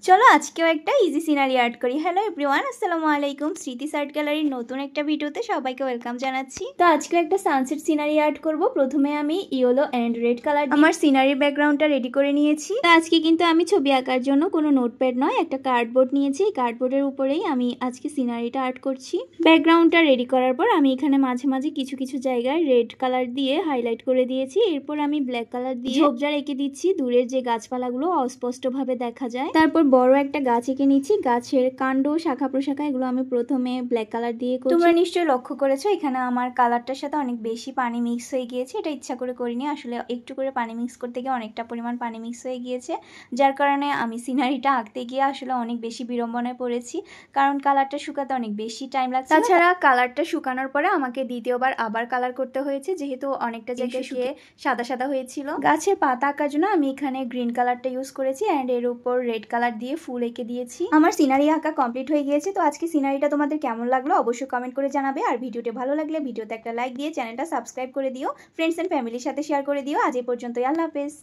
চলো আজকেও একটা ইজি সিনারি আর্ট করি। হ্যালো এভরিওয়ান, আসসালামু আলাইকুম। স্মৃতিস আর্ট গ্যালারির নতুন একটা ভিডিওতে সবাইকে ওয়েলকাম জানাচ্ছি। তো আজকে একটা সানসেট সিনারি আর্ট করব। প্রথমে আমি ইয়েলো অ্যান্ড রেড কালার আমার সিনারির ব্যাকগ্রাউন্ডটা রেডি করে নিয়েছি। তো আজকে কিন্তু আমি ছবি আঁকার জন্য কোনো নোটপ্যাড নয়, একটা কার্ডবোর্ড নিয়েছি। কার্ডবোর্ডের উপরেই আমি আজকে সিনারিটা আর্ট করছি। ব্যাকগ্রাউন্ডটা রেডি করার পর আমি এখানে মাঝে মাঝে কিছু কিছু জায়গায় রেড কালার দিয়ে হাইলাইট করে দিয়েছি। এরপর আমি ব্ল্যাক কালার দিয়ে ঝোপঝাড় এঁকে দিচ্ছি। দূরের যে গাছপালাগুলো অস্পষ্টভাবে দেখা যায়। তারপর বড় একটা গাছ এঁকে নিচ্ছি। গাছের কাণ্ড, শাখা প্রশাখা এগুলো আমি প্রথমে ব্ল্যাক কালার দিয়ে করছি। তোমরা নিশ্চয়ই লক্ষ্য করেছো এখানে আমার কালারটার সাথে অনেক বেশি পানি মিক্স হয়ে গিয়েছে। এটা ইচ্ছা করে করিনি, আসলে একটু করে পানি মিক্স করতে গিয়ে অনেকটা পরিমাণ পানি মিক্স হয়ে গিয়েছে, যার কারণে আমি সিনারিটা আঁকতে গিয়ে আসলে অনেক বেশি বিড়ম্বনায় পড়েছি, কারণ কালারটা শুকাতে অনেক বেশি টাইম লাগছে। তাছাড়া কালারটা শুকানোর পরে আমাকে দ্বিতীয়বার আবার কালার করতে হয়েছে, যেহেতু অনেকটা জায়গায় শুকিয়ে সাদা সাদা হয়েছিল। গাছের পাতা আঁকার জন্য আমি এখানে গ্রিন কালারটা ইউজ করেছি অ্যান্ড এর উপর রেড কালার দিয়ে ফুল এঁকে দিয়েছি। আমার সিনারি আঁকা কমপ্লিট হয়ে গিয়েছে। তো আজকে সিনারিটা তোমাদের কেমন লাগলো অবশ্যই কমেন্ট করে জানাবে। আর ভিডিওটি ভালো লাগলে ভিডিওতে একটা লাইক দিয়ে চ্যানেলটা সাবস্ক্রাইব করে দিও, ফ্রেন্ডস এন্ড ফ্যামিলির সাথে শেয়ার করে দিও। আজ এই পর্যন্তই, আল্লাহ হাফেজ।